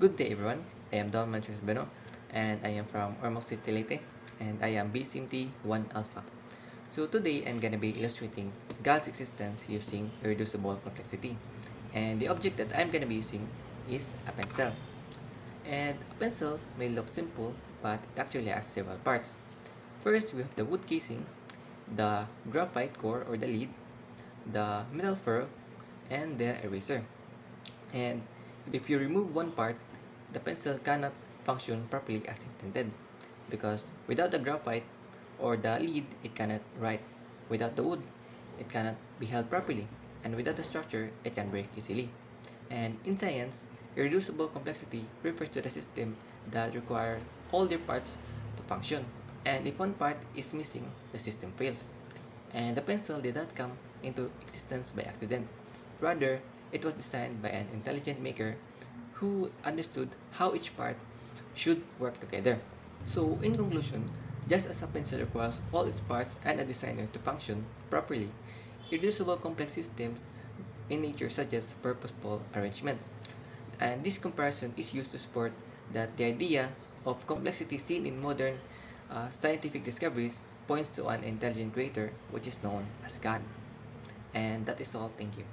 Good day everyone, I am Don Manchus Beno and I am from Ormoc City, Leyte, and I am BCMT 1 Alpha. So today I'm gonna be illustrating God's existence using irreducible complexity. And the object that I'm gonna be using is a pencil. And a pencil may look simple, but it actually has several parts. First, we have the wood casing, the graphite core or the lead, the metal ferrule, and the eraser. And if you remove one part, the pencil cannot function properly as intended, because without the graphite or the lead, it cannot write. Without the wood, it cannot be held properly, and without the structure, it can break easily. And in science, irreducible complexity refers to the system that requires all their parts to function. And if one part is missing, the system fails. And the pencil did not come into existence by accident. Rather, it was designed by an intelligent maker who understood how each part should work together. So, in conclusion, just as a pencil requires all its parts and a designer to function properly, irreducible complex systems in nature suggest purposeful arrangement. And this comparison is used to support that the idea of complexity seen in modern scientific discoveries points to an intelligent creator which is known as God. And that is all. Thank you.